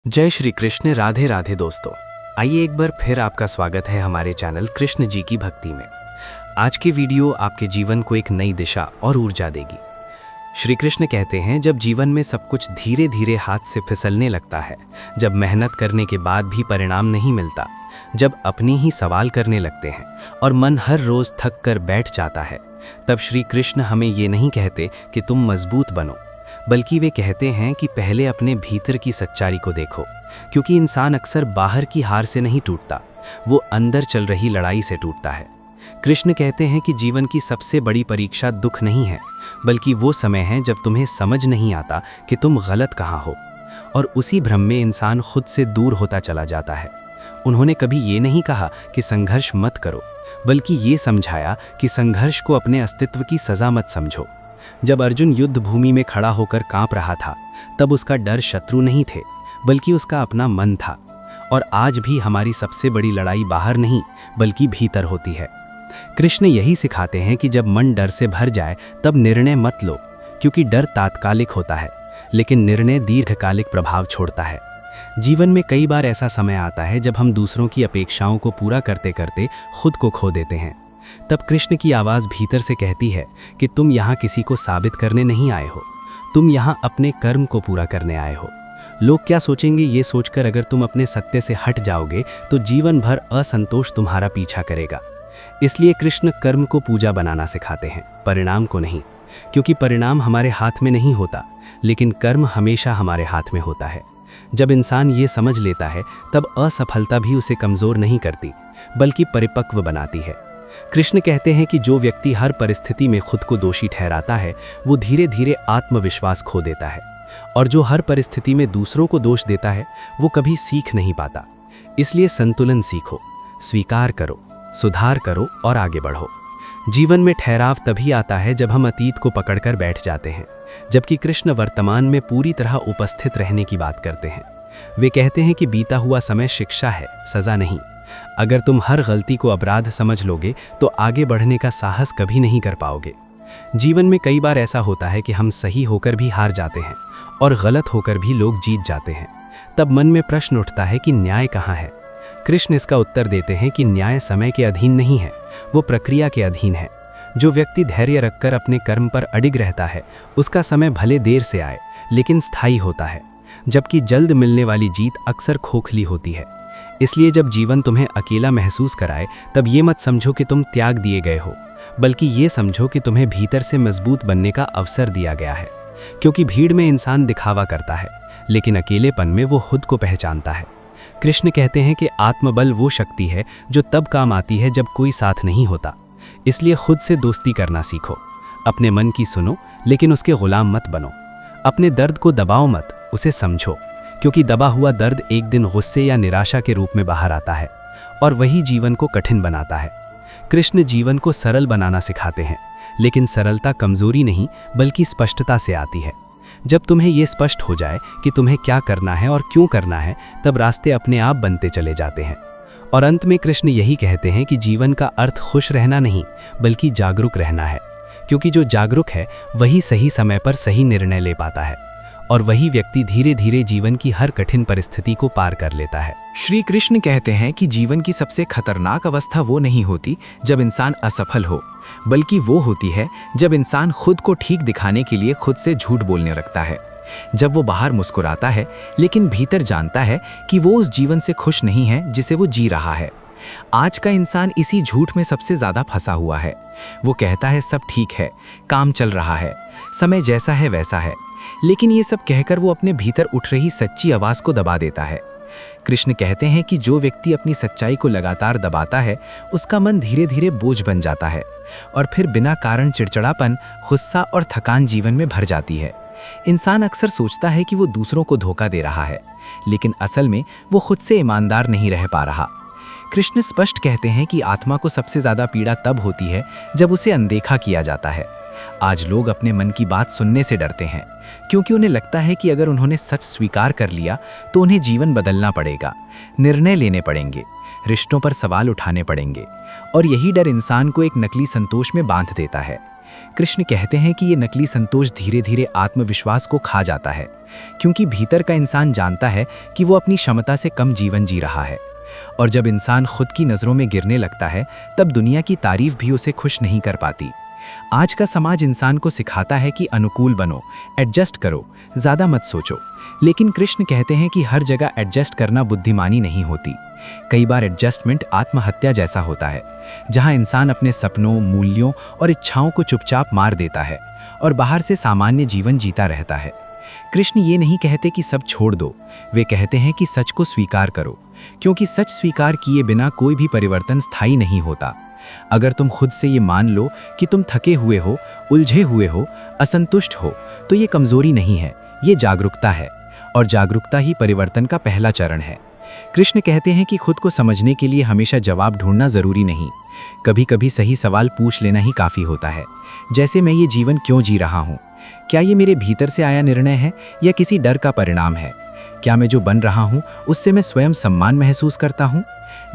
जय श्री कृष्ण। राधे राधे दोस्तों, आइए एक बार फिर आपका स्वागत है हमारे चैनल कृष्ण जी की भक्ति में। आज की वीडियो आपके जीवन को एक नई दिशा और ऊर्जा देगी। श्री कृष्ण कहते हैं, जब जीवन में सब कुछ धीरे धीरे हाथ से फिसलने लगता है, जब मेहनत करने के बाद भी परिणाम नहीं मिलता, जब अपनी ही सवाल करने लगते हैं और मन हर रोज थक कर बैठ जाता है, तब श्री कृष्ण हमें ये नहीं कहते कि तुम मजबूत बनो, बल्कि वे कहते हैं कि पहले अपने भीतर की सच्चाई को देखो, क्योंकि इंसान अक्सर बाहर की हार से नहीं टूटता, वो अंदर चल रही लड़ाई से टूटता है। कृष्ण कहते हैं कि जीवन की सबसे बड़ी परीक्षा दुख नहीं है, बल्कि वो समय है जब तुम्हें समझ नहीं आता कि तुम गलत कहाँ हो, और उसी भ्रम में इंसान खुद से दूर होता चला जाता है। उन्होंने कभी ये नहीं कहा कि संघर्ष मत करो, बल्कि ये समझाया कि संघर्ष को अपने अस्तित्व की सज़ा मत समझो। जब अर्जुन युद्ध भूमि में खड़ा होकर कांप रहा था, तब उसका डर शत्रु नहीं थे, बल्कि उसका अपना मन था। और आज भी हमारी सबसे बड़ी लड़ाई बाहर नहीं, बल्कि भीतर होती है। कृष्ण यही सिखाते हैं कि जब मन डर से भर जाए तब निर्णय मत लो, क्योंकि डर तात्कालिक होता है, लेकिन निर्णय दीर्घकालिक प्रभाव छोड़ता है। जीवन में कई बार ऐसा समय आता है जब हम दूसरों की अपेक्षाओं को पूरा करते करते खुद को खो देते हैं। तब कृष्ण की आवाज़ भीतर से कहती है कि तुम यहाँ किसी को साबित करने नहीं आए हो, तुम यहाँ अपने कर्म को पूरा करने आए हो। लोग क्या सोचेंगे ये सोचकर अगर तुम अपने सत्य से हट जाओगे तो जीवन भर असंतोष तुम्हारा पीछा करेगा। इसलिए कृष्ण कर्म को पूजा बनाना सिखाते हैं, परिणाम को नहीं, क्योंकि परिणाम हमारे हाथ में नहीं होता, लेकिन कर्म हमेशा हमारे हाथ में होता है। जब इंसान ये समझ लेता है, तब असफलता भी उसे कमज़ोर नहीं करती, बल्कि परिपक्व बनाती है। कृष्ण कहते हैं कि जो व्यक्ति हर परिस्थिति में खुद को दोषी ठहराता है, वो धीरे धीरे आत्मविश्वास खो देता है, और जो हर परिस्थिति में दूसरों को दोष देता है, वो कभी सीख नहीं पाता। इसलिए संतुलन सीखो, स्वीकार करो, सुधार करो और आगे बढ़ो। जीवन में ठहराव तभी आता है जब हम अतीत को पकड़कर बैठ जाते हैं, जबकि कृष्ण वर्तमान में पूरी तरह उपस्थित रहने की बात करते हैं। वे कहते हैं कि बीता हुआ समय शिक्षा है, सज़ा नहीं। अगर तुम हर गलती को अपराध समझ लोगे तो आगे बढ़ने का साहस कभी नहीं कर पाओगे। जीवन में कई बार ऐसा होता है कि हम सही होकर भी हार जाते हैं और गलत होकर भी लोग जीत जाते हैं। तब मन में प्रश्न उठता है कि न्याय कहाँ है। कृष्ण इसका उत्तर देते हैं कि न्याय समय के अधीन नहीं है, वो प्रक्रिया के अधीन है। जो व्यक्ति धैर्य रखकर अपने कर्म पर अडिग रहता है, उसका समय भले देर से आए, लेकिन स्थायी होता है, जबकि जल्द मिलने वाली जीत अक्सर खोखली होती है। इसलिए जब जीवन तुम्हें अकेला महसूस कराए, तब ये मत समझो कि तुम त्याग दिए गए हो, बल्कि ये समझो कि तुम्हें भीतर से मजबूत बनने का अवसर दिया गया है। क्योंकि भीड़ में इंसान दिखावा करता है, लेकिन अकेलेपन में वो खुद को पहचानता है। कृष्ण कहते हैं कि आत्मबल वो शक्ति है जो तब काम आती है जब कोई साथ नहीं होता। इसलिए खुद से दोस्ती करना सीखो, अपने मन की सुनो, लेकिन उसके गुलाम मत बनो। अपने दर्द को दबाओ मत, उसे समझो, क्योंकि दबा हुआ दर्द एक दिन गुस्से या निराशा के रूप में बाहर आता है, और वही जीवन को कठिन बनाता है। कृष्ण जीवन को सरल बनाना सिखाते हैं, लेकिन सरलता कमजोरी नहीं, बल्कि स्पष्टता से आती है। जब तुम्हें ये स्पष्ट हो जाए कि तुम्हें क्या करना है और क्यों करना है, तब रास्ते अपने आप बनते चले जाते हैं। और अंत में कृष्ण यही कहते हैं कि जीवन का अर्थ खुश रहना नहीं, बल्कि जागरूक रहना है, क्योंकि जो जागरूक है वही सही समय पर सही निर्णय ले पाता है, और वही व्यक्ति धीरे धीरे जीवन की हर कठिन परिस्थिति को पार कर लेता है। श्री कृष्ण कहते हैं कि जीवन की सबसे खतरनाक अवस्था वो नहीं होती जब इंसान असफल हो, बल्कि वो होती है जब इंसान खुद को ठीक दिखाने के लिए खुद से झूठ बोलने लगता है। जब वो बाहर मुस्कुराता है, लेकिन भीतर जानता है कि वो उस जीवन से खुश नहीं है जिसे वो जी रहा है। आज का इंसान इसी झूठ में सबसे ज्यादा फंसा हुआ है। वो कहता है सब ठीक है, काम चल रहा है, समय जैसा है वैसा है, लेकिन ये सब कहकर वो अपने भीतर उठ रही सच्ची आवाज़ को दबा देता है। कृष्ण कहते हैं कि जो व्यक्ति अपनी सच्चाई को लगातार दबाता है, उसका मन धीरे धीरे बोझ बन जाता है, और फिर बिना कारण चिड़चिड़ापन, गुस्सा और थकान जीवन में भर जाती है। इंसान अक्सर सोचता है कि वो दूसरों को धोखा दे रहा है, लेकिन असल में वो खुद से ईमानदार नहीं रह पा रहा। कृष्ण स्पष्ट कहते हैं कि आत्मा को सबसे ज़्यादा पीड़ा तब होती है जब उसे अनदेखा किया जाता है। आज लोग अपने मन की बात सुनने से डरते हैं, क्योंकि उन्हें लगता है कि अगर उन्होंने सच स्वीकार कर लिया तो उन्हें जीवन बदलना पड़ेगा, निर्णय लेने पड़ेंगे, रिश्तों पर सवाल उठाने पड़ेंगे, और यही डर इंसान को एक नकली संतोष में बांध देता है। कृष्ण कहते हैं कि ये नकली संतोष धीरे धीरे आत्मविश्वास को खा जाता है, क्योंकि भीतर का इंसान जानता है कि वो अपनी क्षमता से कम जीवन जी रहा है। और जब इंसान खुद की नज़रों में गिरने लगता है, तब दुनिया की तारीफ भी उसे खुश नहीं कर पाती। आज का समाज इंसान को सिखाता है कि अनुकूल बनो, एडजस्ट करो, ज़्यादा मत सोचो। लेकिन कृष्ण कहते हैं कि हर जगह एडजस्ट करना बुद्धिमानी नहीं होती। कई बार एडजस्टमेंट आत्महत्या जैसा होता है, जहां इंसान अपने सपनों, मूल्यों और इच्छाओं को चुपचाप मार देता है और बाहर से सामान्य जीवन जीता रहता है। कृष्ण ये नहीं कहते कि सब छोड़ दो, वे कहते हैं कि सच को स्वीकार करो, क्योंकि सच स्वीकार किए बिना कोई भी परिवर्तन स्थायी नहीं होता। अगर तुम खुद से ये मान लो कि तुम थके हुए हो, उलझे हुए हो, असंतुष्ट हो, तो ये कमजोरी नहीं है, ये जागरूकता है, और जागरूकता ही परिवर्तन का पहला चरण है। कृष्ण कहते हैं कि खुद को समझने के लिए हमेशा जवाब ढूंढना जरूरी नहीं, कभी कभी सही सवाल पूछ लेना ही काफ़ी होता है। जैसे, मैं ये जीवन क्यों जी रहा हूँ? क्या ये मेरे भीतर से आया निर्णय है या किसी डर का परिणाम है? क्या मैं जो बन रहा हूँ उससे मैं स्वयं सम्मान महसूस करता हूँ?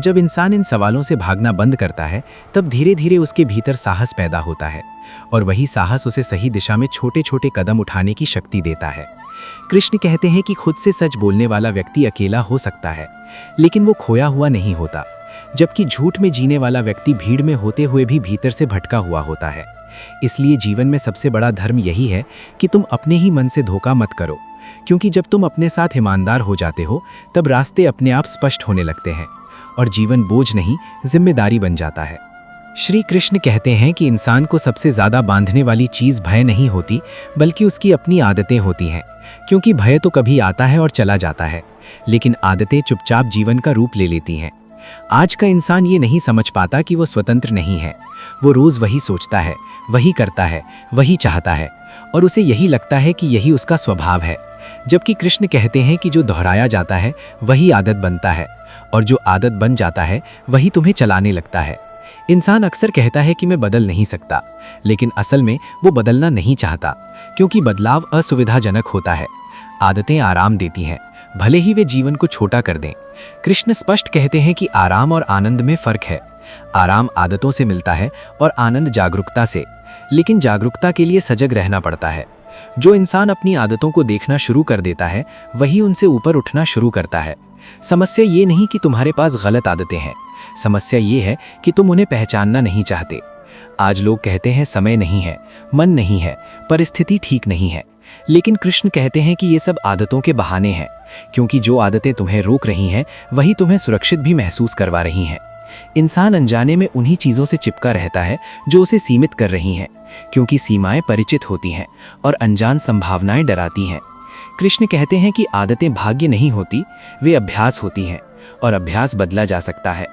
जब इंसान इन सवालों से भागना बंद करता है, तब धीरे धीरे उसके भीतर साहस पैदा होता है, और वही साहस उसे सही दिशा में छोटे छोटे कदम उठाने की शक्ति देता है। कृष्ण कहते हैं कि खुद से सच बोलने वाला व्यक्ति अकेला हो सकता है, लेकिन वो खोया हुआ नहीं होता, जबकि झूठ में जीने वाला व्यक्ति भीड़ में होते हुए भी भीतर से भटका हुआ होता है। इसलिए जीवन में सबसे बड़ा धर्म यही है कि तुम अपने ही मन से धोखा मत करो, क्योंकि जब तुम अपने साथ ईमानदार हो जाते हो, तब रास्ते अपने आप स्पष्ट होने लगते हैं और जीवन बोझ नहीं, जिम्मेदारी बन जाता है। श्री कृष्ण कहते हैं कि इंसान को सबसे ज़्यादा बांधने वाली चीज़ भय नहीं होती, बल्कि उसकी अपनी आदतें होती हैं, क्योंकि भय तो कभी आता है और चला जाता है, लेकिन आदतें चुपचाप जीवन का रूप ले लेती हैं। आज का इंसान ये नहीं समझ पाता कि वो स्वतंत्र नहीं है। वो रोज़ वही सोचता है, वही करता है, वही चाहता है, और उसे यही लगता है कि यही उसका स्वभाव है। जबकि कृष्ण कहते हैं कि जो दोहराया जाता है वही आदत बनता है, और जो आदत बन जाता है वही तुम्हें चलाने लगता है। इंसान अक्सर कहता है कि मैं बदल नहीं सकता, लेकिन असल में वो बदलना नहीं चाहता, क्योंकि बदलाव असुविधाजनक होता है। आदतें आराम देती हैं, भले ही वे जीवन को छोटा कर दें। कृष्ण स्पष्ट कहते हैं कि आराम और आनंद में फर्क है। आराम आदतों से मिलता है और आनंद जागरूकता से, लेकिन जागरूकता के लिए सजग रहना पड़ता है। जो इंसान अपनी आदतों को देखना शुरू कर देता है, वही उनसे ऊपर उठना शुरू करता है। समस्या ये नहीं कि तुम्हारे पास गलत आदतें हैं, समस्या ये है कि तुम उन्हें पहचानना नहीं चाहते। आज लोग कहते हैं समय नहीं है, मन नहीं है, परिस्थिति ठीक नहीं है, लेकिन कृष्ण कहते हैं कि ये सब आदतों के बहाने हैं, क्योंकि जो आदतें तुम्हें रोक रही हैं वही तुम्हें सुरक्षित भी महसूस करवा रही हैं। इंसान अनजाने में उन्हीं चीज़ों से चिपका रहता है जो उसे सीमित कर रही हैं, क्योंकि सीमाएं परिचित होती हैं और अनजान संभावनाएं डराती हैं। कृष्ण कहते हैं कि आदतें भाग्य नहीं होती, वे अभ्यास होती हैं, और अभ्यास बदला जा सकता है।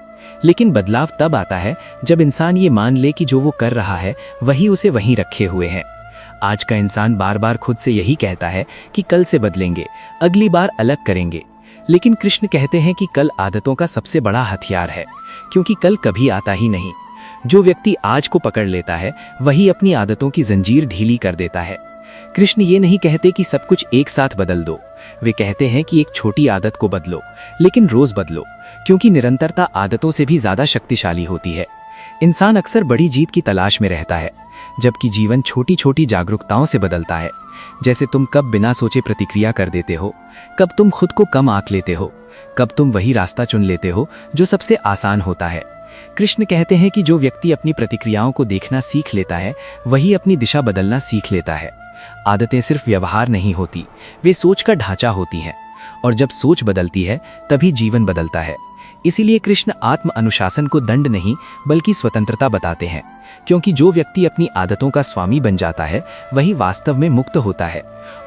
लेकिन बदलाव तब आता है जब इंसान ये मान ले कि जो वो कर रहा है वही उसे वहीं रखे हुए है। आज का इंसान बार बार खुद से यही कहता है कि कल से बदलेंगे, अगली बार अलग करेंगे, लेकिन कृष्ण कहते हैं कि कल आदतों का सबसे बड़ा हथियार है, क्योंकि कल कभी आता ही नहीं। जो व्यक्ति आज को पकड़ लेता है वही अपनी आदतों की जंजीर ढीली कर देता है। कृष्ण ये नहीं कहते कि सब कुछ एक साथ बदल दो, वे कहते हैं कि एक छोटी आदत को बदलो, लेकिन रोज बदलो, क्योंकि निरंतरता आदतों से भी ज्यादा शक्तिशाली होती है। इंसान अक्सर बड़ी जीत की तलाश में रहता है, जबकि जीवन छोटी छोटी जागरूकताओं से बदलता है। जैसे तुम कब बिना सोचे प्रतिक्रिया कर देते हो, कब तुम खुद को कम आंक लेते हो, कब तुम वही रास्ता चुन लेते हो जो सबसे आसान होता है। कृष्ण कहते हैं कि जो व्यक्ति अपनी प्रतिक्रियाओं को देखना सीख लेता है वही अपनी दिशा बदलना सीख लेता है। आदतें सिर्फ व्यवहार नहीं होती, वे सोच का ढांचा होती हैं, और जब सोच बदलती है तभी जीवन बदलता है। इसीलिए कृष्ण आत्म अनुशासन को दंड नहीं बल्कि स्वतंत्रता बताते हैं, क्योंकि जो व्यक्ति अपनी आदतों का स्वामी बन जाता है वही वास्तव में मुक्त होता है।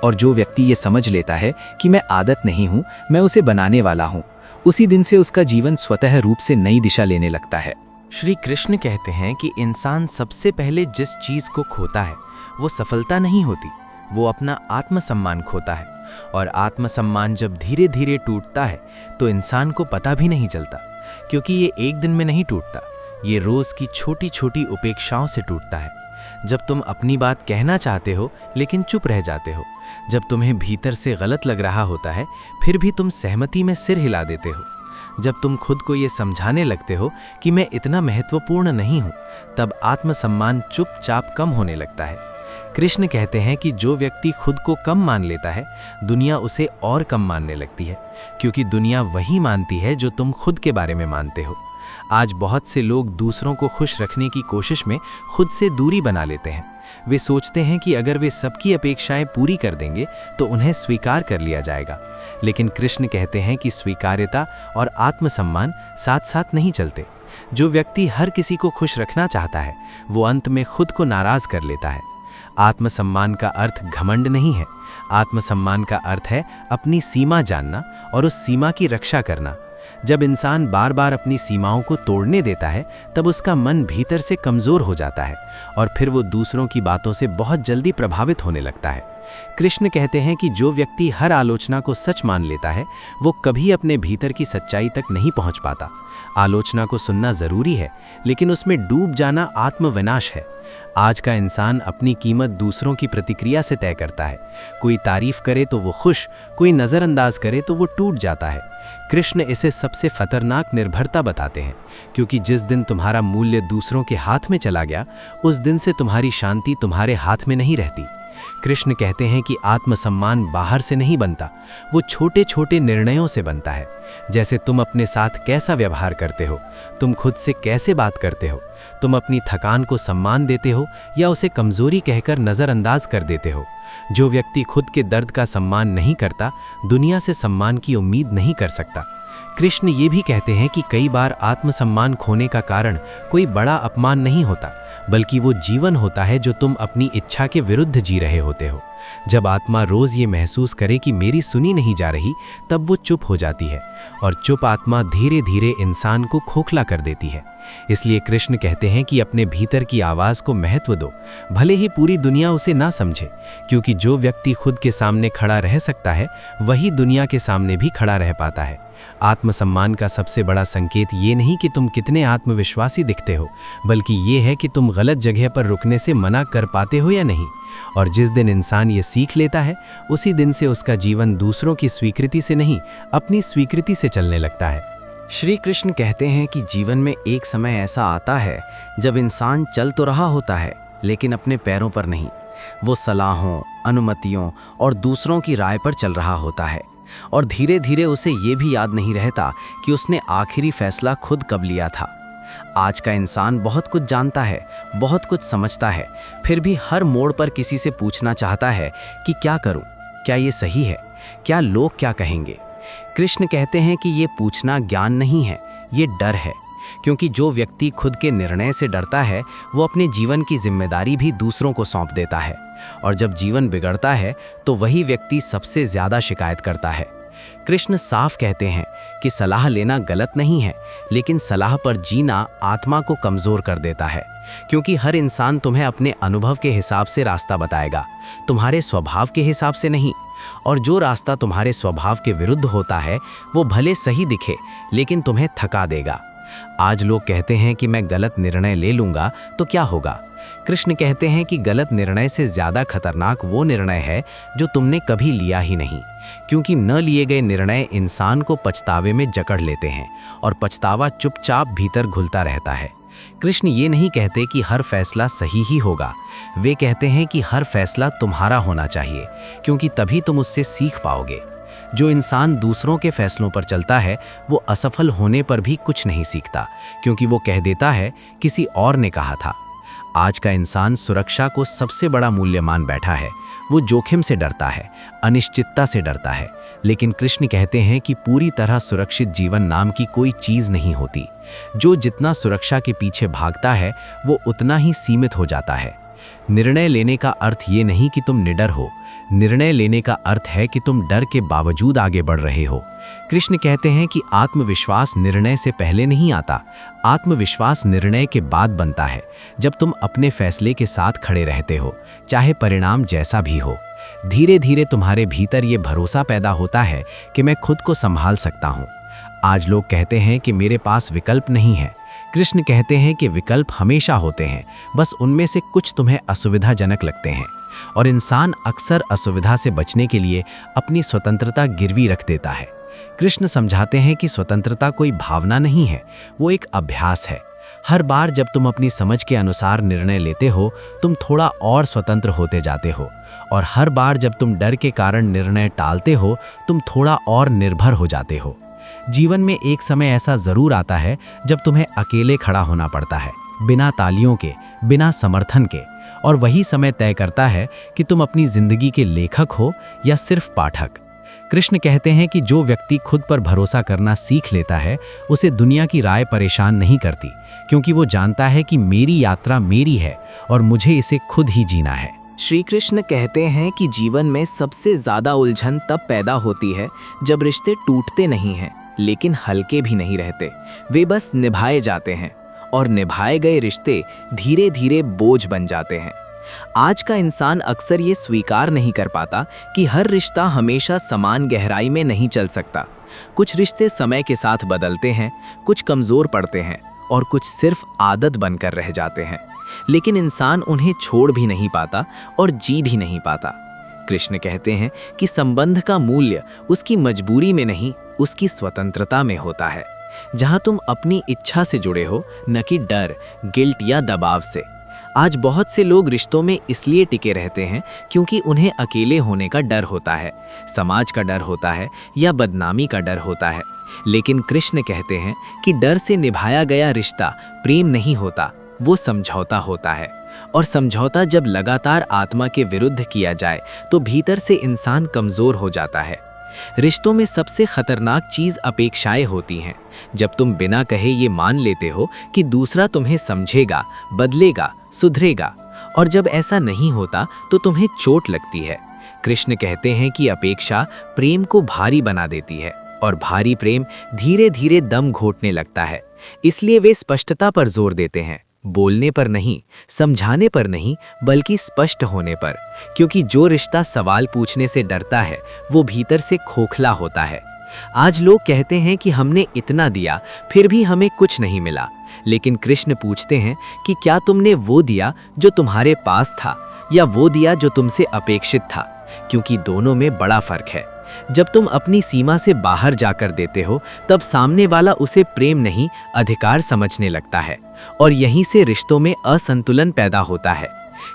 और जो व्यक्ति ये समझ लेता है कि मैं आदत नहीं हूँ, मैं उसे बनाने वाला हूँ, उसी दिन से उसका जीवन स्वतः रूप से नई दिशा लेने लगता है। श्री कृष्ण कहते हैं कि इंसान सबसे पहले जिस चीज को खोता है वो सफलता नहीं होती, वो अपना आत्मसम्मान खोता है। और आत्मसम्मान जब धीरे धीरे टूटता है तो इंसान को पता भी नहीं चलता, क्योंकि ये एक दिन में नहीं टूटता, ये रोज की छोटी छोटी उपेक्षाओं से टूटता है। जब तुम अपनी बात कहना चाहते हो लेकिन चुप रह जाते हो, जब तुम्हें भीतर से गलत लग रहा होता है फिर भी तुम सहमति में सिर हिला देते हो, जब तुम खुद को ये समझाने लगते हो कि मैं इतना महत्वपूर्ण नहीं हूँ, तब आत्मसम्मान चुपचाप कम होने लगता है। कृष्ण कहते हैं कि जो व्यक्ति खुद को कम मान लेता है, दुनिया उसे और कम मानने लगती है, क्योंकि दुनिया वही मानती है जो तुम खुद के बारे में मानते हो। आज बहुत से लोग दूसरों को खुश रखने की कोशिश में खुद से दूरी बना लेते हैं। वे सोचते हैं कि अगर वे सबकी अपेक्षाएं पूरी कर देंगे तो उन्हें स्वीकार कर लिया जाएगा। लेकिन कृष्ण कहते हैं कि स्वीकार्यता और आत्मसम्मान साथ साथ नहीं चलते। जो व्यक्ति हर किसी को खुश रखना चाहता है, वो अंत में खुद को नाराज कर लेता है। आत्मसम्मान का अर्थ घमंड नहीं है। आत्मसम्मान का अर्थ है अपनी सीमा जानना और उस सीमा की रक्षा करना। जब इंसान बार बार अपनी सीमाओं को तोड़ने देता है, तब उसका मन भीतर से कमज़ोर हो जाता है और फिर वो दूसरों की बातों से बहुत जल्दी प्रभावित होने लगता है। कृष्ण कहते हैं कि जो व्यक्ति हर आलोचना को सच मान लेता है, वो कभी अपने भीतर की सच्चाई तक नहीं पहुंच पाता। आलोचना को सुनना ज़रूरी है, लेकिन उसमें डूब जाना आत्मविनाश है। आज का इंसान अपनी कीमत दूसरों की प्रतिक्रिया से तय करता है। कोई तारीफ करे तो वो खुश, कोई नज़रअंदाज करे तो वो टूट जाता है। कृष्ण इसे सबसे खतरनाक निर्भरता बताते हैं, क्योंकि जिस दिन तुम्हारा मूल्य दूसरों के हाथ में चला गया, उस दिन से तुम्हारी शांति तुम्हारे हाथ में नहीं रहती। कृष्ण कहते हैं कि आत्मसम्मान बाहर से नहीं बनता, वो छोटे छोटे निर्णयों से बनता है। जैसे तुम अपने साथ कैसा व्यवहार करते हो, तुम खुद से कैसे बात करते हो, तुम अपनी थकान को सम्मान देते हो या उसे कमजोरी कहकर नज़रअंदाज कर देते हो। जो व्यक्ति खुद के दर्द का सम्मान नहीं करता, दुनिया से सम्मान की उम्मीद नहीं कर सकता। कृष्ण ये भी कहते हैं कि कई बार आत्मसम्मान खोने का कारण कोई बड़ा अपमान नहीं होता, बल्कि वो जीवन होता है जो तुम अपनी इच्छा के विरुद्ध जी रहे होते हो। जब आत्मा रोज ये महसूस करे कि मेरी सुनी नहीं जा रही, तब वो चुप हो जाती है, और चुप आत्मा धीरे धीरे इंसान को खोखला कर देती है। इसलिए कृष्ण कहते हैं कि अपने भीतर की आवाज़ को महत्व दो, भले ही पूरी दुनिया उसे ना समझे, क्योंकि जो व्यक्ति खुद के सामने खड़ा रह सकता है, वही दुनिया के सामने भी खड़ा रह पाता है। आत्मसम्मान का सबसे बड़ा संकेत ये नहीं कि तुम कितने आत्मविश्वासी दिखते हो, बल्कि ये है कि तुम गलत जगह पर रुकने से मना कर पाते हो या नहीं। और जिस दिन इंसान ये सीख लेता है, उसी दिन से उसका जीवन दूसरों की स्वीकृति से नहीं, अपनी स्वीकृति से चलने लगता है। श्री कृष्ण कहते हैं कि जीवन में एक समय ऐसा आता है जब इंसान चल तो रहा होता है, लेकिन अपने पैरों पर नहीं। वो सलाहों, अनुमतियों और दूसरों की राय पर चल रहा होता है, और धीरे धीरे उसे ये भी याद नहीं रहता कि उसने आखिरी फैसला खुद कब लिया था। आज का इंसान बहुत कुछ जानता है, बहुत कुछ समझता है, फिर भी हर मोड़ पर किसी से पूछना चाहता है कि क्या करूं, क्या ये सही है, क्या लोग क्या कहेंगे। कृष्ण कहते हैं कि ये पूछना ज्ञान नहीं है, ये डर है, क्योंकि जो व्यक्ति खुद के निर्णय से डरता है, वो अपने जीवन की जिम्मेदारी भी दूसरों को सौंप देता है, और जब जीवन बिगड़ता है तो वही व्यक्ति सबसे ज़्यादा शिकायत करता है। कृष्ण साफ कहते हैं कि सलाह लेना गलत नहीं है, लेकिन सलाह पर जीना आत्मा को कमज़ोर कर देता है, क्योंकि हर इंसान तुम्हें अपने अनुभव के हिसाब से रास्ता बताएगा, तुम्हारे स्वभाव के हिसाब से नहीं। और जो रास्ता तुम्हारे स्वभाव के विरुद्ध होता है, वो भले सही दिखे, लेकिन तुम्हें थका देगा। आज लोग कहते हैं कि मैं गलत निर्णय ले लूँगा तो क्या होगा। कृष्ण कहते हैं कि गलत निर्णय से ज़्यादा खतरनाक वो निर्णय है जो तुमने कभी लिया ही नहीं, क्योंकि न लिए गए निर्णय इंसान को पछतावे में जकड़ लेते हैं, और पछतावा चुपचाप भीतर घुलता रहता है। कृष्ण ये नहीं कहते कि हर फैसला सही ही होगा, वे कहते हैं कि हर फैसला तुम्हारा होना चाहिए, क्योंकि तभी तुम उससे सीख पाओगे। जो इंसान दूसरों के फैसलों पर चलता है, वो असफल होने पर भी कुछ नहीं सीखता, क्योंकि वो कह देता है किसी और ने कहा था। आज का इंसान सुरक्षा को सबसे बड़ा मूल्य मान बैठा है। वो जोखिम से डरता है, अनिश्चितता से डरता है, लेकिन कृष्ण कहते हैं कि पूरी तरह सुरक्षित जीवन नाम की कोई चीज़ नहीं होती। जो जितना सुरक्षा के पीछे भागता है, वो उतना ही सीमित हो जाता है। निर्णय लेने का अर्थ ये नहीं कि तुम निडर हो, निर्णय लेने का अर्थ है कि तुम डर के बावजूद आगे बढ़ रहे हो। कृष्ण कहते हैं कि आत्मविश्वास निर्णय से पहले नहीं आता, आत्मविश्वास निर्णय के बाद बनता है, जब तुम अपने फैसले के साथ खड़े रहते हो, चाहे परिणाम जैसा भी हो। धीरे धीरे तुम्हारे भीतर ये भरोसा पैदा होता है कि मैं खुद को संभाल सकता हूँ। आज लोग कहते हैं कि मेरे पास विकल्प नहीं है। कृष्ण कहते हैं कि विकल्प हमेशा होते हैं, बस उनमें से कुछ तुम्हें असुविधाजनक लगते हैं, और इंसान अक्सर असुविधा से बचने के लिए अपनी स्वतंत्रता गिरवी रख देता है। कृष्ण समझाते हैं कि स्वतंत्रता कोई भावना नहीं है, वो एक अभ्यास है। हर बार जब तुम अपनी समझ के अनुसार निर्णय लेते हो, तुम थोड़ा और स्वतंत्र होते जाते हो, और हर बार जब तुम डर के कारण निर्णय टालते हो, तुम थोड़ा और निर्भर हो जाते हो। जीवन में एक समय ऐसा जरूर आता है जब तुम्हें अकेले खड़ा होना पड़ता है, बिना तालियों के, बिना समर्थन के, और वही समय तय करता है कि तुम अपनी जिंदगी के लेखक हो या सिर्फ पाठक। कृष्ण कहते हैं कि जो व्यक्ति खुद पर भरोसा करना सीख लेता है, उसे दुनिया की राय परेशान नहीं करती, क्योंकि वो जानता है कि मेरी यात्रा मेरी है और मुझे इसे खुद ही जीना है। श्री कृष्ण कहते हैं कि जीवन में सबसे ज्यादा उलझन तब पैदा होती है जब रिश्ते टूटते नहीं हैं, लेकिन हल्के भी नहीं रहते। वे बस निभाए जाते हैं, और निभाए गए रिश्ते धीरे धीरे बोझ बन जाते हैं। आज का इंसान अक्सर ये स्वीकार नहीं कर पाता कि हर रिश्ता हमेशा समान गहराई में नहीं चल सकता। कुछ रिश्ते समय के साथ बदलते हैं, कुछ कमज़ोर पड़ते हैं, और कुछ सिर्फ आदत बनकर रह जाते हैं। लेकिन इंसान उन्हें छोड़ भी नहीं पाता और जी भी नहीं पाता। कृष्ण कहते हैं कि संबंध का मूल्य उसकी मजबूरी में नहीं, उसकी स्वतंत्रता में होता है, जहां तुम अपनी इच्छा से जुड़े हो, न कि डर, गिल्ट या दबाव से। आज बहुत से लोग रिश्तों में इसलिए टिके रहते हैं क्योंकि उन्हें अकेले होने का डर होता है, समाज का डर होता है, या बदनामी का डर होता है। लेकिन कृष्ण कहते हैं कि डर से निभाया गया रिश्ता प्रेम नहीं होता, वो समझौता होता है। और समझौता जब लगातार आत्मा के विरुद्ध किया जाए तो भीतर से इंसान कमज़ोर हो जाता है। रिश्तों में सबसे खतरनाक चीज़ अपेक्षाएं होती हैं। जब तुम बिना कहे ये मान लेते हो कि दूसरा तुम्हें समझेगा, बदलेगा, सुधरेगा, और जब ऐसा नहीं होता तो तुम्हें चोट लगती है। कृष्ण कहते हैं कि अपेक्षा प्रेम को भारी बना देती है, और भारी प्रेम धीरे धीरे दम घोटने लगता है। इसलिए वे स्पष्टता पर जोर देते हैं, बोलने पर नहीं, समझाने पर नहीं, बल्कि स्पष्ट होने पर, क्योंकि जो रिश्ता सवाल पूछने से डरता है वो भीतर से खोखला होता है। आज लोग कहते हैं कि हमने इतना दिया फिर भी हमें कुछ नहीं मिला, लेकिन कृष्ण पूछते हैं कि क्या तुमने वो दिया जो तुम्हारे पास था, या वो दिया जो तुमसे अपेक्षित था, क्योंकि दोनों में बड़ा फर्क है। जब तुम अपनी सीमा से बाहर जाकर देते हो, तब सामने वाला उसे प्रेम नहीं, अधिकार समझने लगता है, और यहीं से रिश्तों में असंतुलन पैदा होता है।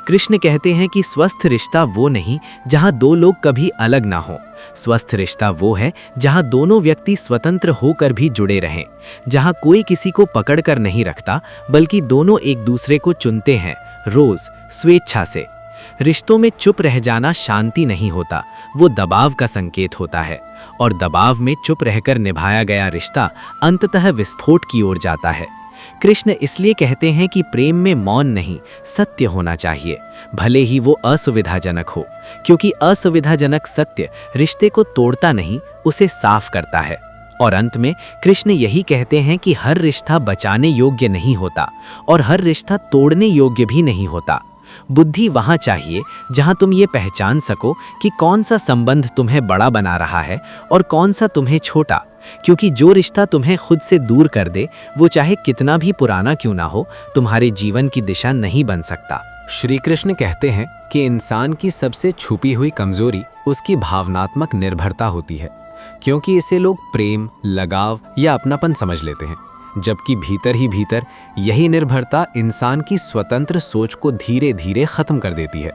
कृष्ण कहते हैं कि स्वस्थ रिश्ता वो नहीं जहां दो लोग कभी अलग ना हो। स्वस्थ रिश्ता वो है जहां दोनों व्यक्ति स्वतंत्र होकर भी जुड़े रहें, जहां कोई किसी को पकड़ कर नहीं रखता, बल्कि दोनों एक दूसरे को चुनते हैं, रोज स्वेच्छा से। रिश्तों में चुप रह जाना शांति नहीं होता, वो दबाव का संकेत होता है, और दबाव में चुप रहकर निभाया गया रिश्ता अंततः विस्फोट की ओर जाता है। कृष्ण इसलिए कहते हैं कि प्रेम में मौन नहीं, सत्य होना चाहिए, भले ही वो असुविधाजनक हो, क्योंकि असुविधाजनक सत्य रिश्ते को तोड़ता नहीं, उसे साफ करता है। और अंत में कृष्ण यही कहते हैं कि हर रिश्ता बचाने योग्य नहीं होता, और हर रिश्ता तोड़ने योग्य भी नहीं होता। बुद्धि वहाँ चाहिए जहाँ तुम ये पहचान सको कि कौन सा संबंध तुम्हें बड़ा बना रहा है और कौन सा तुम्हें छोटा, क्योंकि जो रिश्ता तुम्हें खुद से दूर कर दे, वो चाहे कितना भी पुराना क्यों ना हो, तुम्हारे जीवन की दिशा नहीं बन सकता। श्री कृष्ण कहते हैं कि इंसान की सबसे छुपी हुई कमजोरी उसकी भावनात्मक निर्भरता होती है, क्योंकि इसे लोग प्रेम, लगाव या अपनापन समझ लेते हैं, जबकि भीतर ही भीतर यही निर्भरता इंसान की स्वतंत्र सोच को धीरे धीरे खत्म कर देती है।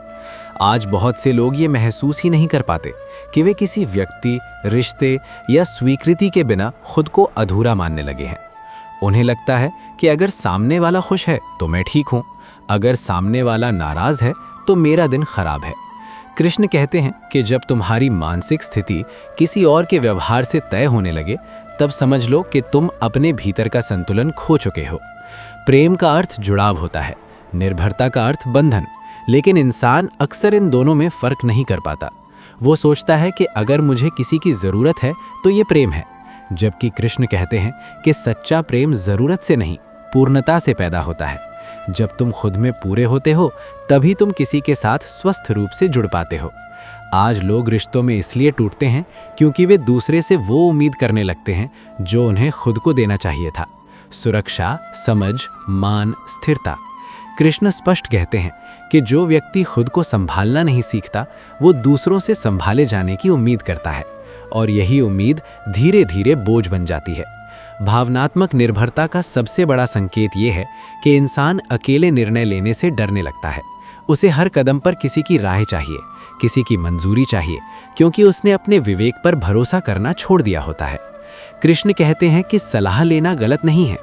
आज बहुत से लोग ये महसूस ही नहीं कर पाते कि वे किसी व्यक्ति, रिश्ते या स्वीकृति के बिना खुद को अधूरा मानने लगे हैं। उन्हें लगता है कि अगर सामने वाला खुश है तो मैं ठीक हूँ, अगर सामने वाला नाराज है तो मेरा दिन खराब है। कृष्ण कहते हैं कि जब तुम्हारी मानसिक स्थिति किसी और के व्यवहार से तय होने लगे, तब समझ लो कि तुम अपने भीतर का संतुलन खो चुके हो। प्रेम का अर्थ जुड़ाव होता है, निर्भरता का अर्थ बंधन, लेकिन इंसान अक्सर इन दोनों में फर्क नहीं कर पाता। वो सोचता है कि अगर मुझे किसी की ज़रूरत है तो ये प्रेम है, जबकि कृष्ण कहते हैं कि सच्चा प्रेम ज़रूरत से नहीं, पूर्णता से पैदा होता है। जब तुम खुद में पूरे होते हो, तभी तुम किसी के साथ स्वस्थ रूप से जुड़ पाते हो। आज लोग रिश्तों में इसलिए टूटते हैं क्योंकि वे दूसरे से वो उम्मीद करने लगते हैं जो उन्हें खुद को देना चाहिए था, सुरक्षा, समझ, मान, स्थिरता। कृष्ण स्पष्ट कहते हैं कि जो व्यक्ति खुद को संभालना नहीं सीखता, वो दूसरों से संभाले जाने की उम्मीद करता है, और यही उम्मीद धीरे धीरे बोझ बन जाती है। भावनात्मक निर्भरता का सबसे बड़ा संकेत ये है कि इंसान अकेले निर्णय लेने से डरने लगता है। उसे हर कदम पर किसी की राय चाहिए, किसी की मंजूरी चाहिए, क्योंकि उसने अपने विवेक पर भरोसा करना छोड़ दिया होता है। कृष्ण कहते हैं कि सलाह लेना गलत नहीं है,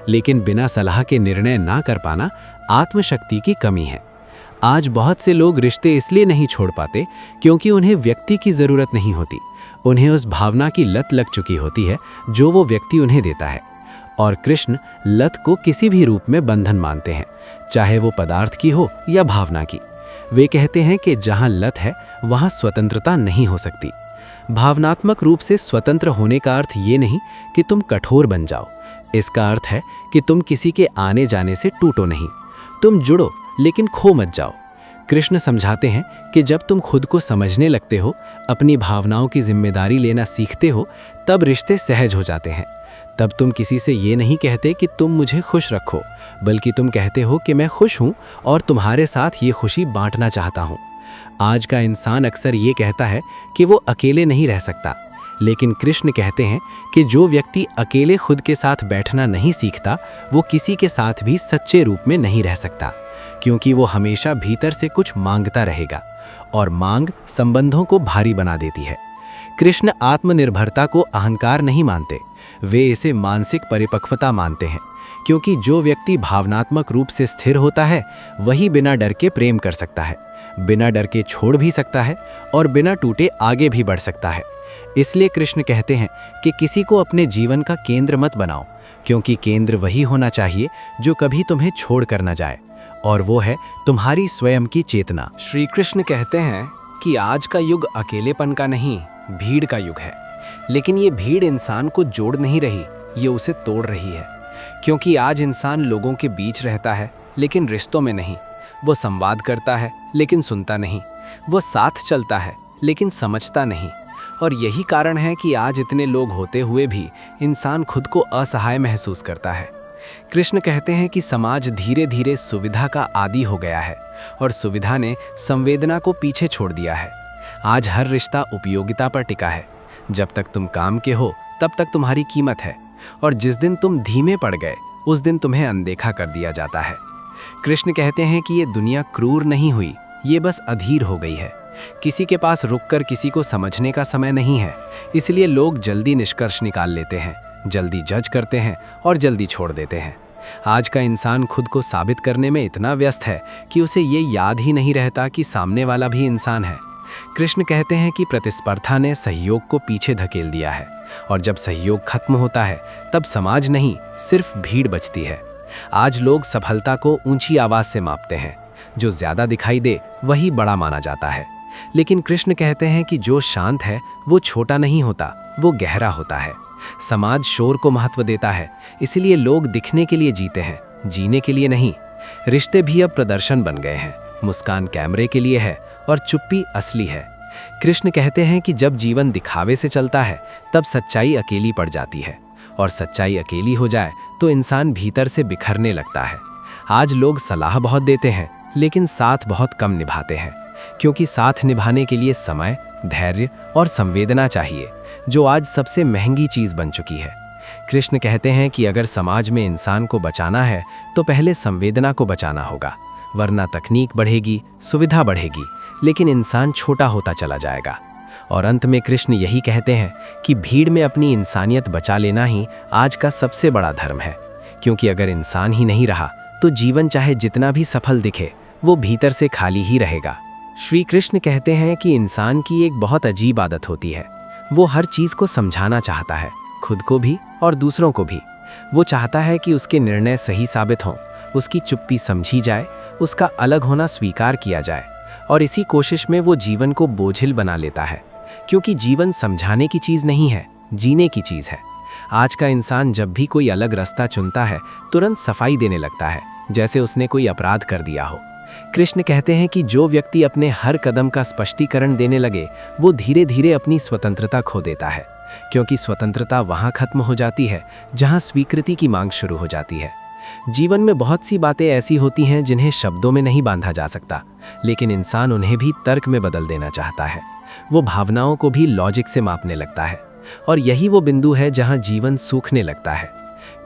लेकिन बिना सलाह के निर्णय ना कर पाना आत्मशक्ति की कमी है। आज बहुत से लोग रिश्ते इसलिए नहीं छोड़ पाते क्योंकि उन्हें व्यक्ति की ज़रूरत नहीं होती, उन्हें उस भावना की लत लग चुकी होती है जो वो व्यक्ति उन्हें देता है। और कृष्ण लत को किसी भी रूप में बंधन मानते हैं, चाहे वो पदार्थ की हो या भावना की। वे कहते हैं कि जहाँ लत है वहाँ स्वतंत्रता नहीं हो सकती। भावनात्मक रूप से स्वतंत्र होने का अर्थ ये नहीं कि तुम कठोर बन जाओ, इसका अर्थ है कि तुम किसी के आने जाने से टूटो नहीं। तुम जुड़ो लेकिन खो मत जाओ। कृष्ण समझाते हैं कि जब तुम खुद को समझने लगते हो, अपनी भावनाओं की जिम्मेदारी लेना सीखते हो, तब रिश्ते सहज हो जाते हैं। तब तुम किसी से ये नहीं कहते कि तुम मुझे खुश रखो, बल्कि तुम कहते हो कि मैं खुश हूँ और तुम्हारे साथ ये खुशी बांटना चाहता हूँ। आज का इंसान अक्सर ये कहता है कि वो अकेले नहीं रह सकता, लेकिन कृष्ण कहते हैं कि जो व्यक्ति अकेले खुद के साथ बैठना नहीं सीखता, वो किसी के साथ भी सच्चे रूप में नहीं रह सकता, क्योंकि वो हमेशा भीतर से कुछ मांगता रहेगा, और मांग संबंधों को भारी बना देती है। कृष्ण आत्मनिर्भरता को अहंकार नहीं मानते, वे इसे मानसिक परिपक्वता मानते हैं, क्योंकि जो व्यक्ति भावनात्मक रूप से स्थिर होता है वही बिना डर के प्रेम कर सकता है, बिना डर के छोड़ भी सकता है और बिना टूटे आगे भी बढ़ सकता है। इसलिए कृष्ण कहते हैं कि किसी को अपने जीवन का केंद्र मत बनाओ, क्योंकि केंद्र वही होना चाहिए जो कभी तुम्हें छोड़ कर न जाए, और वो है तुम्हारी स्वयं की चेतना। श्री कृष्ण कहते हैं कि आज का युग अकेलेपन का नहीं, भीड़ का युग है। लेकिन ये भीड़ इंसान को जोड़ नहीं रही, ये उसे तोड़ रही है। क्योंकि आज इंसान लोगों के बीच रहता है लेकिन रिश्तों में नहीं। वो संवाद करता है लेकिन सुनता नहीं। वो साथ चलता है लेकिन समझता नहीं। और यही कारण है कि आज इतने लोग होते हुए भी इंसान खुद को असहाय महसूस करता है। कृष्ण कहते हैं कि समाज धीरे धीरे सुविधा का आदी हो गया है और सुविधा ने संवेदना को पीछे छोड़ दिया है। आज हर रिश्ता उपयोगिता पर टिका है। जब तक तुम काम के हो तब तक तुम्हारी कीमत है, और जिस दिन तुम धीमे पड़ गए उस दिन तुम्हें अनदेखा कर दिया जाता है। कृष्ण कहते हैं कि ये दुनिया क्रूर नहीं हुई, ये बस अधीर हो गई है। किसी के पास रुककर किसी को समझने का समय नहीं है, इसलिए लोग जल्दी निष्कर्ष निकाल लेते हैं, जल्दी जज करते हैं और जल्दी छोड़ देते हैं। आज का इंसान खुद को साबित करने में इतना व्यस्त है कि उसे ये याद ही नहीं रहता कि सामने वाला भी इंसान है। कृष्ण कहते हैं कि प्रतिस्पर्धा ने सहयोग को पीछे धकेल दिया है, और जब सहयोग खत्म होता है तब समाज नहीं, सिर्फ भीड़ बचती है। आज लोग सफलता को ऊंची आवाज से मापते हैं, जो ज्यादा दिखाई दे वही बड़ा माना जाता है। लेकिन कृष्ण कहते हैं कि जो शांत है वो छोटा नहीं होता, वो गहरा होता है। समाज शोर को महत्व देता है, इसलिए लोग दिखने के लिए जीते हैं, जीने के लिए नहीं। रिश्ते भी अब प्रदर्शन बन गए हैं, मुस्कान कैमरे के लिए है और चुप्पी असली है। कृष्ण कहते हैं कि जब जीवन दिखावे से चलता है तब सच्चाई अकेली पड़ जाती है, और सच्चाई अकेली हो जाए तो इंसान भीतर से बिखरने लगता है। आज लोग सलाह बहुत देते हैं लेकिन साथ बहुत कम निभाते हैं, क्योंकि साथ निभाने के लिए समय, धैर्य और संवेदना चाहिए, जो आज सबसे महंगी चीज बन चुकी है। कृष्ण कहते हैं कि अगर समाज में इंसान को बचाना है तो पहले संवेदना को बचाना होगा, वरना तकनीक बढ़ेगी, सुविधा बढ़ेगी, लेकिन इंसान छोटा होता चला जाएगा। और अंत में कृष्ण यही कहते हैं कि भीड़ में अपनी इंसानियत बचा लेना ही आज का सबसे बड़ा धर्म है, क्योंकि अगर इंसान ही नहीं रहा तो जीवन चाहे जितना भी सफल दिखे वो भीतर से खाली ही रहेगा। श्री कृष्ण कहते हैं कि इंसान की एक बहुत अजीब आदत होती है, वो हर चीज़ को समझाना चाहता है, खुद को भी और दूसरों को भी। वो चाहता है कि उसके निर्णय सही साबित हों, उसकी चुप्पी समझी जाए, उसका अलग होना स्वीकार किया जाए, और इसी कोशिश में वो जीवन को बोझिल बना लेता है, क्योंकि जीवन समझाने की चीज़ नहीं है, जीने की चीज़ है। आज का इंसान जब भी कोई अलग रास्ता चुनता है तुरंत सफाई देने लगता है, जैसे उसने कोई अपराध कर दिया हो। कृष्ण कहते हैं कि जो व्यक्ति अपने हर कदम का स्पष्टीकरण देने लगे वो धीरे धीरे अपनी स्वतंत्रता खो देता है, क्योंकि स्वतंत्रता वहाँ खत्म हो जाती है जहाँ स्वीकृति की मांग शुरू हो जाती है। जीवन में बहुत सी बातें ऐसी होती हैं जिन्हें शब्दों में नहीं बांधा जा सकता, लेकिन इंसान उन्हें भी तर्क में बदल देना चाहता है। वो भावनाओं को भी लॉजिक से मापने लगता है, और यही वो बिंदु है जहां जीवन सूखने लगता है।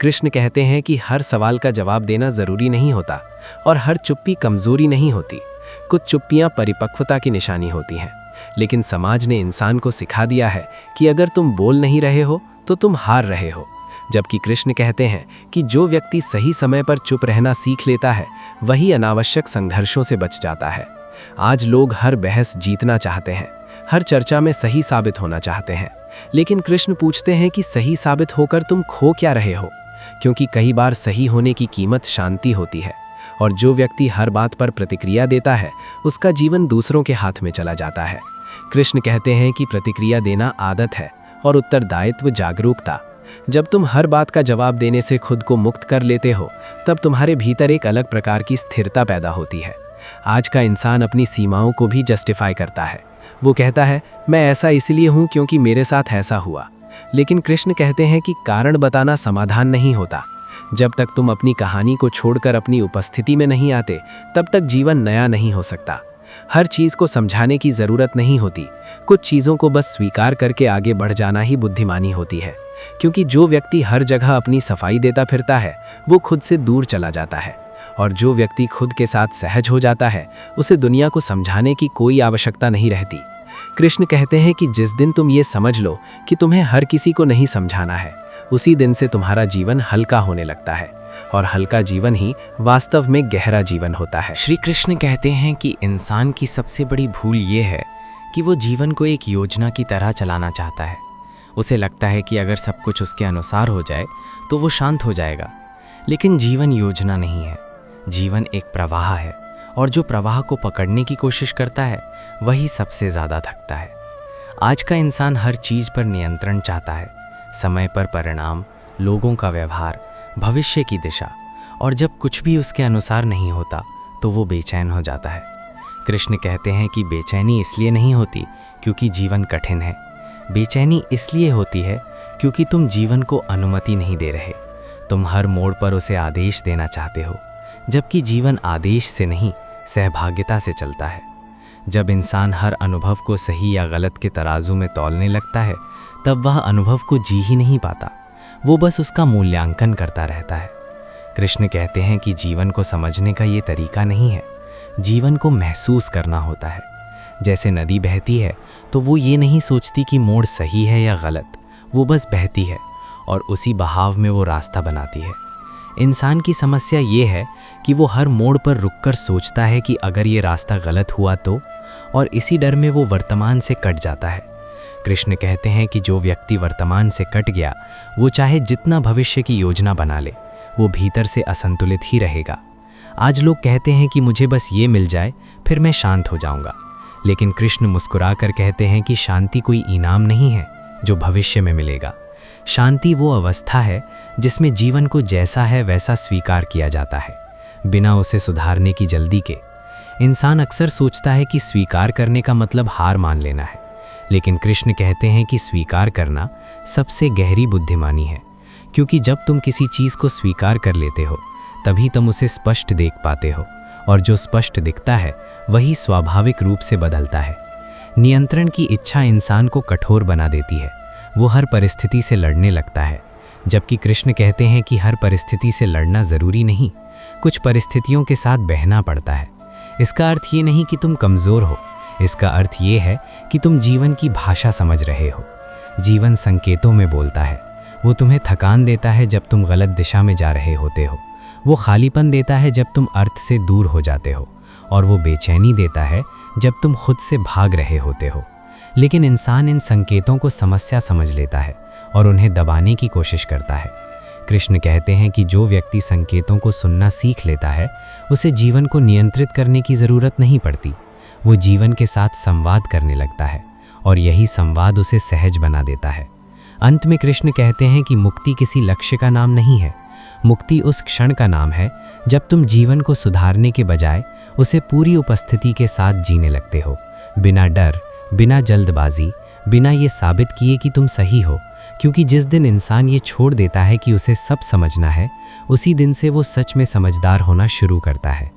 कृष्ण कहते हैं कि हर सवाल का जवाब देना जरूरी नहीं होता और हर चुप्पी कमजोरी नहीं होती। कुछ चुप्पियां परिपक्वता की निशानी होती हैं, लेकिन समाज ने इंसान को सिखा दिया है कि अगर तुम बोल नहीं रहे हो तो तुम हार रहे हो। जबकि कृष्ण कहते हैं कि जो व्यक्ति सही समय पर चुप रहना सीख लेता है वही अनावश्यक संघर्षों से बच जाता है। आज लोग हर बहस जीतना चाहते हैं, हर चर्चा में सही साबित होना चाहते हैं, लेकिन कृष्ण पूछते हैं कि सही साबित होकर तुम खो क्या रहे हो? क्योंकि कई बार सही होने की कीमत शांति होती है, और जो व्यक्ति हर बात पर प्रतिक्रिया देता है उसका जीवन दूसरों के हाथ में चला जाता है। कृष्ण कहते हैं कि प्रतिक्रिया देना आदत है और उत्तरदायित्व जागरूकता। जब तुम हर बात का जवाब देने से खुद को मुक्त कर लेते हो तब तुम्हारे भीतर एक अलग प्रकार की स्थिरता पैदा होती है। आज का इंसान अपनी सीमाओं को भी जस्टिफाई करता है। वो कहता है मैं ऐसा इसलिए हूँ क्योंकि मेरे साथ ऐसा हुआ। लेकिन कृष्ण कहते हैं कि कारण बताना समाधान नहीं होता। जब तक तुम अपनी कहानी को छोड़कर अपनी उपस्थिति में नहीं आते तब तक जीवन नया नहीं हो सकता। हर चीज़ को समझाने की ज़रूरत नहीं होती, कुछ चीज़ों को बस स्वीकार करके आगे बढ़ जाना ही बुद्धिमानी होती है। क्योंकि जो व्यक्ति हर जगह अपनी सफाई देता फिरता है वो खुद से दूर चला जाता है, और जो व्यक्ति खुद के साथ सहज हो जाता है उसे दुनिया को समझाने की कोई आवश्यकता नहीं रहती। कृष्ण कहते हैं कि जिस दिन तुम ये समझ लो कि तुम्हें हर किसी को नहीं समझाना है, उसी दिन से तुम्हारा जीवन हल्का होने लगता है, और हल्का जीवन ही वास्तव में गहरा जीवन होता है। श्री कृष्ण कहते हैं कि इंसान की सबसे बड़ी भूल ये है कि वो जीवन को एक योजना की तरह चलाना चाहता है। उसे लगता है कि अगर सब कुछ उसके अनुसार हो जाए तो वो शांत हो जाएगा, लेकिन जीवन योजना नहीं है। जीवन एक प्रवाह है, और जो प्रवाह को पकड़ने की कोशिश करता है वही सबसे ज़्यादा थकता है। आज का इंसान हर चीज़ पर नियंत्रण चाहता है, समय पर परिणाम, लोगों का व्यवहार, भविष्य की दिशा, और जब कुछ भी उसके अनुसार नहीं होता तो वो बेचैन हो जाता है। कृष्ण कहते हैं कि बेचैनी इसलिए नहीं होती क्योंकि जीवन कठिन है, बेचैनी इसलिए होती है क्योंकि तुम जीवन को अनुमति नहीं दे रहे। तुम हर मोड़ पर उसे आदेश देना चाहते हो, जबकि जीवन आदेश से नहीं सहभागिता से चलता है। जब इंसान हर अनुभव को सही या गलत के तराजू में तौलने लगता है तब वह अनुभव को जी ही नहीं पाता, वो बस उसका मूल्यांकन करता रहता है। कृष्ण कहते हैं कि जीवन को समझने का ये तरीका नहीं है, जीवन को महसूस करना होता है। जैसे नदी बहती है तो वो ये नहीं सोचती कि मोड़ सही है या गलत, वो बस बहती है और उसी बहाव में वो रास्ता बनाती है। इंसान की समस्या ये है कि वो हर मोड़ पर रुककर सोचता है कि अगर ये रास्ता गलत हुआ तो, और इसी डर में वो वर्तमान से कट जाता है। कृष्ण कहते हैं कि जो व्यक्ति वर्तमान से कट गया वो चाहे जितना भविष्य की योजना बना ले, वो भीतर से असंतुलित ही रहेगा। आज लोग कहते हैं कि मुझे बस ये मिल जाए फिर मैं शांत हो जाऊंगा, लेकिन कृष्ण मुस्कुरा कर कहते हैं कि शांति कोई इनाम नहीं है जो भविष्य में मिलेगा। शांति वो अवस्था है जिसमें जीवन को जैसा है वैसा स्वीकार किया जाता है, बिना उसे सुधारने की जल्दी के। इंसान अक्सर सोचता है कि स्वीकार करने का मतलब हार मान लेना है, लेकिन कृष्ण कहते हैं कि स्वीकार करना सबसे गहरी बुद्धिमानी है, क्योंकि जब तुम किसी चीज़ को स्वीकार कर लेते हो तभी तुम उसे स्पष्ट देख पाते हो, और जो स्पष्ट दिखता है वही स्वाभाविक रूप से बदलता है। नियंत्रण की इच्छा इंसान को कठोर बना देती है, वो हर परिस्थिति से लड़ने लगता है, जबकि कृष्ण कहते हैं कि हर परिस्थिति से लड़ना ज़रूरी नहीं, कुछ परिस्थितियों के साथ बहना पड़ता है। इसका अर्थ ये नहीं कि तुम कमज़ोर हो, इसका अर्थ ये है कि तुम जीवन की भाषा समझ रहे हो। जीवन संकेतों में बोलता है, वो तुम्हें थकान देता है जब तुम गलत दिशा में जा रहे होते हो, वो खालीपन देता है जब तुम अर्थ से दूर हो जाते हो, और वो बेचैनी देता है जब तुम खुद से भाग रहे होते हो। लेकिन इंसान इन संकेतों को समस्या समझ लेता है और उन्हें दबाने की कोशिश करता है। कृष्ण कहते हैं कि जो व्यक्ति संकेतों को सुनना सीख लेता है उसे जीवन को नियंत्रित करने की ज़रूरत नहीं पड़ती, वो जीवन के साथ संवाद करने लगता है, और यही संवाद उसे सहज बना देता है। अंत में कृष्ण कहते हैं कि मुक्ति किसी लक्ष्य का नाम नहीं है, मुक्ति उस क्षण का नाम है जब तुम जीवन को सुधारने के बजाय उसे पूरी उपस्थिति के साथ जीने लगते हो, बिना डर, बिना जल्दबाजी, बिना ये साबित किए कि तुम सही हो। क्योंकि जिस दिन इंसान ये छोड़ देता है कि उसे सब समझना है, उसी दिन से वो सच में समझदार होना शुरू करता है।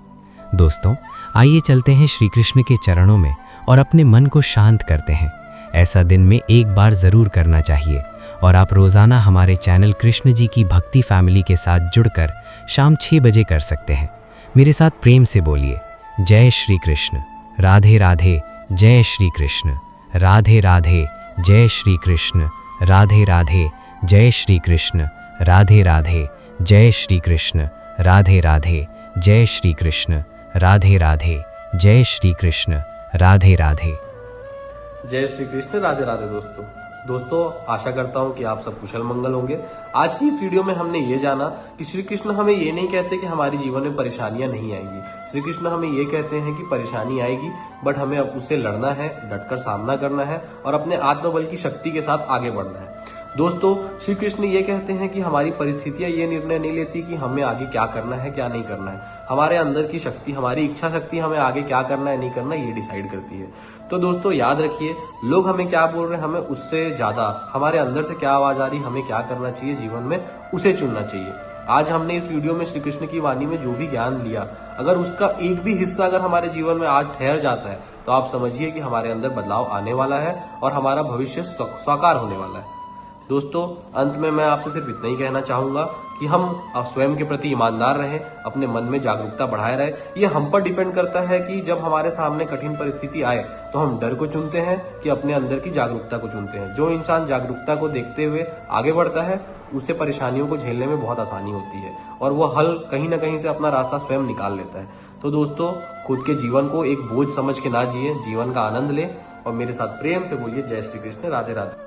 दोस्तों, आइए चलते हैं श्री कृष्ण के चरणों में और अपने मन को शांत करते हैं। ऐसा दिन में एक बार ज़रूर करना चाहिए। और आप रोज़ाना हमारे चैनल कृष्ण जी की भक्ति फैमिली के साथ जुड़कर शाम 6 बजे कर सकते हैं। मेरे साथ प्रेम से बोलिए, जय श्री कृष्ण, राधे राधे, जय श्री कृष्ण, राधे राधे, जय श्री कृष्ण, राधे राधे, जय श्री कृष्ण, राधे राधे, जय श्री कृष्ण, राधे राधे, जय श्री कृष्ण, राधे राधे, जय श्री कृष्ण, राधे राधे। जय श्री कृष्ण, राधे राधे। दोस्तों आशा करता हूँ कि आप सब कुशल मंगल होंगे। आज की इस वीडियो में हमने ये जाना कि श्री कृष्ण हमें ये नहीं कहते कि हमारे जीवन में परेशानियां नहीं आएंगी। श्री कृष्ण हमें ये कहते हैं कि परेशानी आएगी, बट हमें अब उससे लड़ना है, डटकर सामना करना है और अपने आत्मबल की शक्ति के साथ आगे बढ़ना है। दोस्तों श्री कृष्ण ये कहते हैं कि हमारी परिस्थितियां ये निर्णय नहीं लेती कि हमें आगे क्या करना है क्या नहीं करना है। हमारे अंदर की शक्ति, हमारी इच्छा शक्ति हमें आगे क्या करना है नहीं करना ये डिसाइड करती है। तो दोस्तों याद रखिए, लोग हमें क्या बोल रहे हैं, हमें उससे ज्यादा हमारे अंदर से क्या आवाज आ रही, हमें क्या करना चाहिए जीवन में, उसे चुनना चाहिए। आज हमने इस वीडियो में श्री कृष्ण की वाणी में जो भी ज्ञान लिया, अगर उसका एक भी हिस्सा अगर हमारे जीवन में आज ठहर जाता है तो आप समझिए कि हमारे अंदर बदलाव आने वाला है और हमारा भविष्य साकार होने वाला है। दोस्तों अंत में मैं आपसे सिर्फ इतना ही कहना चाहूंगा कि हम स्वयं के प्रति ईमानदार रहें, अपने मन में जागरूकता बढ़ाए रहें। ये हम पर डिपेंड करता है कि जब हमारे सामने कठिन परिस्थिति आए तो हम डर को चुनते हैं कि अपने अंदर की जागरूकता को चुनते हैं। जो इंसान जागरूकता को देखते हुए आगे बढ़ता है उसे परेशानियों को झेलने में बहुत आसानी होती है और वो हल कहीं ना कहीं से अपना रास्ता स्वयं निकाल लेता है। तो दोस्तों खुद के जीवन को एक बोझ समझ के ना जिए, जीवन का आनंद ले और मेरे साथ प्रेम से बोलिए, जय श्री कृष्ण, राधे राधे।